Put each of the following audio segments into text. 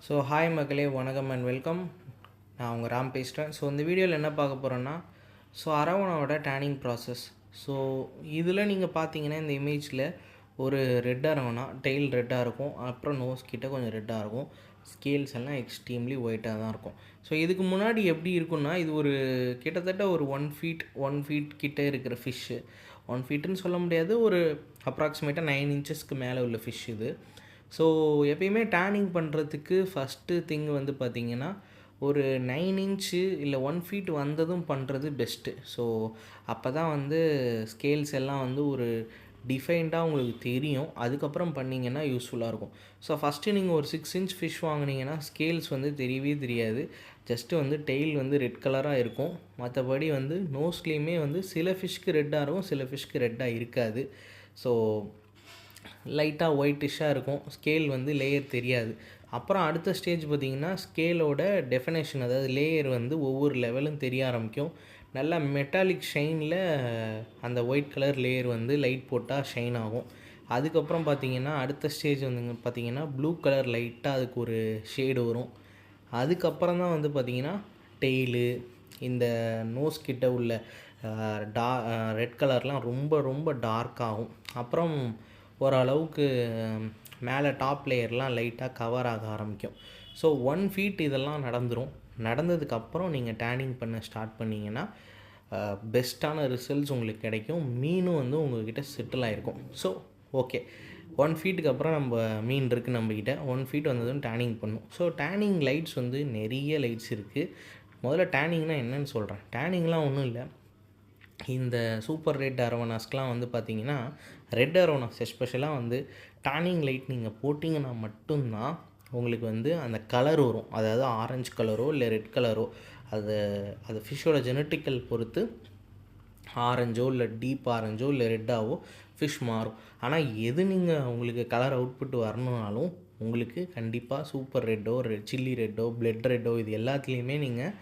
So hi மக்களே, வணக்கம் and welcome. நான் உங்கள் ராம் பேசுகிறேன். ஸோ இந்த வீடியோவில் என்ன பார்க்க போகிறோன்னா, அரவணாவோட டேனிங் ப்ராசஸ். ஸோ இதில் நீங்கள் பார்த்தீங்கன்னா இந்த இமேஜில் ஒரு ரெட் அரவணா, டெய்ல் ரெட்டாக இருக்கும், அப்புறம் நோஸ் கிட்ட கொஞ்சம் ரெட்டாக இருக்கும், ஸ்கேல்ஸ் எல்லாம் எக்ஸ்ட்ரீம்லி ஒயிட்டாக தான் இருக்கும். ஸோ இதுக்கு முன்னாடி எப்படி இருக்குன்னா, இது ஒரு கிட்டத்தட்ட ஒரு 1 ஃபீட் கிட்டே இருக்கிற ஃபிஷ்ஷு. 1 ஃபீட்டுன்னு சொல்ல முடியாது, ஒரு அப்ராக்சிமேட்டாக 9 இன்ச்சஸ்க்கு மேலே உள்ள ஃபிஷ் இது. ஸோ எப்பயுமே டேனிங் பண்ணுறதுக்கு ஃபஸ்ட்டு திங் வந்து பார்த்திங்கன்னா, ஒரு 9 இன்ச்சு இல்லை 1 ஃபீட் வந்ததும் பண்ணுறது பெஸ்ட்டு. ஸோ அப்போ தான் வந்து ஸ்கேல்ஸ் எல்லாம் வந்து ஒரு டிஃபைன்டாக உங்களுக்கு தெரியும். அதுக்கப்புறம் பண்ணிங்கன்னா யூஸ்ஃபுல்லாக இருக்கும். ஸோ ஃபஸ்ட்டு நீங்கள் ஒரு 6 இன்ச் ஃபிஷ் வாங்கினீங்கன்னா ஸ்கேல்ஸ் வந்து தெரியவே தெரியாது. ஜஸ்ட்டு வந்து டெய்ல் வந்து ரெட் கலராக இருக்கும். மற்றபடி வந்து நோஸ்லேயுமே வந்து சில ஃபிஷ்க்கு ரெட்டாக இருக்கும், சில ஃபிஷ்க்கு ரெட்டாக இருக்காது. ஸோ லைட்டாக ஒயிட்டிஷ்ஷாக இருக்கும். ஸ்கேல் வந்து லேயர் தெரியாது. அப்புறம் அடுத்த ஸ்டேஜ் பார்த்திங்கன்னா, ஸ்கேலோட டெஃபினேஷன், அதாவது லேயர் வந்து ஒவ்வொரு லெவலும் தெரிய ஆரம்பிக்கும். நல்லா மெட்டாலிக் ஷைனில் அந்த ஒயிட் கலர் லேயர் வந்து லைட் போட்டால் ஷைன் ஆகும். அதுக்கப்புறம் பார்த்திங்கன்னா அடுத்த ஸ்டேஜ் வந்து பார்த்திங்கன்னா ப்ளூ கலர் லைட்டாக அதுக்கு ஒரு ஷேடு வரும். அதுக்கப்புறம் தான் வந்து பார்த்திங்கன்னா டெய்லு, இந்த நோஸ் கிட்ட உள்ள ரெட் கலர்லாம் ரொம்ப ரொம்ப டார்க் ஆகும். அப்புறம் ஓரளவுக்கு மேலே டாப் லேயர்லாம் லைட்டாக கவர் ஆக ஆரம்பிக்கும். ஸோ 1 ஃபீட் இதெல்லாம் நடந்ததுக்கப்புறம் நீங்கள் டேனிங் பண்ண ஸ்டார்ட் பண்ணிங்கன்னா பெஸ்ட்டான ரிசல்ட்ஸ் உங்களுக்கு கிடைக்கும். மீனும் வந்து உங்கள்கிட்ட செட்டில் ஆகிருக்கும். ஸோ ஓகே, 1 ஃபீட்டுக்கு அப்புறம் நம்ம மீன் இருக்குது நம்மக்கிட்ட. 1 ஃபீட் வந்ததும் டேனிங் பண்ணும். ஸோ டேனிங் லைட்ஸ் வந்து நிறைய லைட்ஸ் இருக்குது. முதல்ல டேனிங்னால் என்னென்னு சொல்கிறேன். டேனிங்லாம் ஒன்றும் இல்லை. இந்த சூப்பர் ரெட் அரவணாஸ்க்கெலாம் வந்து பார்த்திங்கன்னா, ரெட் அரவணாஸ் எஸ்பெஷலாக வந்து டேனிங் லைட் நீங்கள் போட்டிங்கன்னா மட்டும்தான் உங்களுக்கு வந்து அந்த கலர் வரும். அதாவது ஆரஞ்சு கலரோ இல்லை ரெட் கலரோ, அது ஃபிஷ்ஷோட ஜெனட்டிக்கல் பொறுத்து ஆரஞ்சோ இல்லை டீப் ஆரஞ்சோ இல்லை ரெட்டாவோ ஃபிஷ் மாறும். ஆனால் எது நீங்கள் உங்களுக்கு கலர் அவுட்புட் வரணுனாலும் உங்களுக்கு கண்டிப்பாக சூப்பர் ரெட்டோ, சில்லி ரெட்டோ, பிளட் ரெட்டோ, இது எல்லாத்துலேயுமே நீங்கள்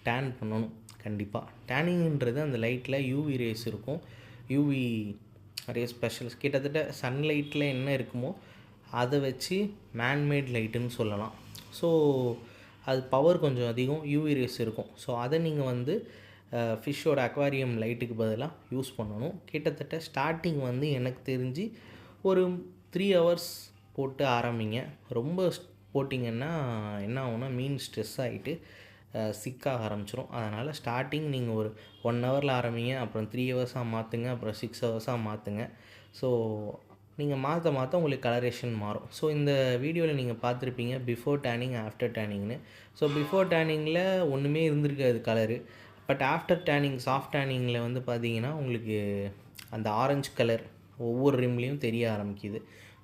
டேன் பண்ணணும். கண்டிப்பாக டேனிங்கிறது அந்த லைட்டில் யூவி ரேஸ் இருக்கும். யூவி ரேஸ் ஸ்பெஷல்ஸ் கிட்டத்தட்ட சன்லைட்டில் என்ன இருக்குமோ அதை வச்சு மேன்மேட் லைட்டுன்னு சொல்லலாம். ஸோ அது பவர் கொஞ்சம் அதிகம், யூவி ரேஸ் இருக்கும். ஸோ அதை நீங்கள் வந்து ஃபிஷ்ஷோட அக்வாரியம் லைட்டுக்கு பதிலாக யூஸ் பண்ணணும். கிட்டத்தட்ட ஸ்டார்டிங் வந்து எனக்கு தெரிஞ்சு ஒரு 3 ஹவர்ஸ் போட்டு ஆரம்பிங்க. ரொம்ப போட்டிங்கன்னா என்ன ஆகும்னா மீன் ஸ்ட்ரெஸ் ஆகிட்டு சிக்காக ஆரம்பிச்சிடும். அதனால் ஸ்டார்டிங் நீங்கள் ஒரு 1 ஹவரில் ஆரம்பிங்க, அப்புறம் 3 ஹவர்ஸாக மாற்றுங்க, அப்புறம் 6 ஹவர்ஸாக மாற்றுங்க. ஸோ நீங்கள் மாற்ற உங்களுக்கு கலரேஷன் மாறும். ஸோ இந்த வீடியோவில் நீங்கள் பார்த்துருப்பீங்க பிஃபோர் டேனிங், ஆஃப்டர் டேனிங்னு. ஸோ பிஃபோர் டேனிங்கில் ஒன்றுமே இருந்திருக்காது colour. But after tanning, soft டேனிங்கில் வந்து பார்த்திங்கன்னா உங்களுக்கு அந்த ஆரஞ்சு கலர் ஒவ்வொரு ரிம்லேயும் தெரிய ஆரம்பிக்குது.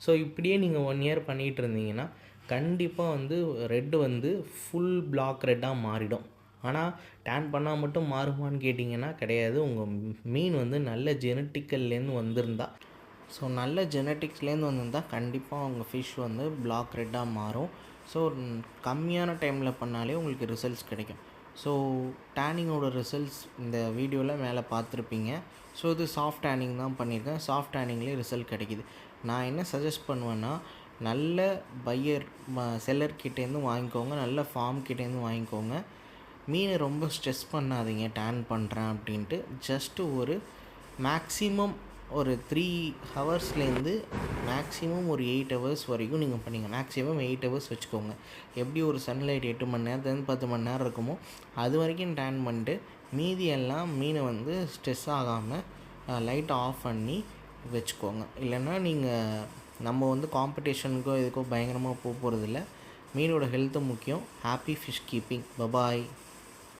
ஸோ இப்படியே நீங்கள் 1 இயர் பண்ணிகிட்டு இருந்தீங்கன்னா கண்டிப்பாக வந்து ரெட்டு வந்து ஃபுல் பிளாக் ரெட்டாக மாறிடும். ஆனால் டேன் பண்ணால் மட்டும் மாறுமான்னு கேட்டிங்கன்னா கிடையாது. உங்கள் மீன் வந்து நல்ல ஜெனட்டிக்கல்லேருந்து வந்திருந்தால், ஸோ நல்ல ஜெனட்டிக்ஸ்லேருந்து வந்திருந்தால் கண்டிப்பாக உங்கள் ஃபிஷ் வந்து பிளாக் ரெட்டாக மாறும். ஸோ கம்மியான டைமில் பண்ணாலே உங்களுக்கு ரிசல்ட்ஸ் கிடைக்கும். ஸோ டேனிங்கோட ரிசல்ட்ஸ் இந்த வீடியோவில் மேலே பார்த்துருப்பீங்க. ஸோ இது சாஃப்ட் டேனிங் தான் பண்ணியிருக்கேன். சாஃப்ட் டேனிங்லேயே ரிசல்ட் கிடைக்கிது. நான் என்ன சஜஸ்ட் பண்ணுவேன்னா, நல்ல பையர் செல்லர்கிட்டேருந்து வாங்கிக்கோங்க, நல்ல ஃபார்ம் கிட்டேருந்து வாங்கிக்கோங்க. மீனை ரொம்ப ஸ்ட்ரெஸ் பண்ணாதீங்க டேன் பண்ணுறேன் அப்படின்ட்டு. ஜஸ்ட்டு ஒரு மேக்ஸிமம் ஒரு 3 ஹவர்ஸ்லேருந்து மேக்ஸிமம் ஒரு 8 ஹவர்ஸ் வரைக்கும் நீங்கள் பண்ணிங்க. மேக்ஸிமம் 8 ஹவர்ஸ் வச்சுக்கோங்க. எப்படி ஒரு சன்லைட் 8 மணி நேரத்துலேருந்து 10 மணி நேரம் இருக்குமோ அது வரைக்கும் டேன் பண்ணிட்டு மீதி எல்லாம் மீனை வந்து ஸ்ட்ரெஸ் ஆகாமல் லைட்டை ஆஃப் பண்ணி வச்சுக்கோங்க. இல்லைன்னா நீங்கள் நம்ம வந்து காம்படிஷனுக்கோ இதுக்கோ பயங்கரமாக போகிறதில்ல. மீனோட ஹெல்த்து முக்கியம். Happy fish keeping. பபாய்.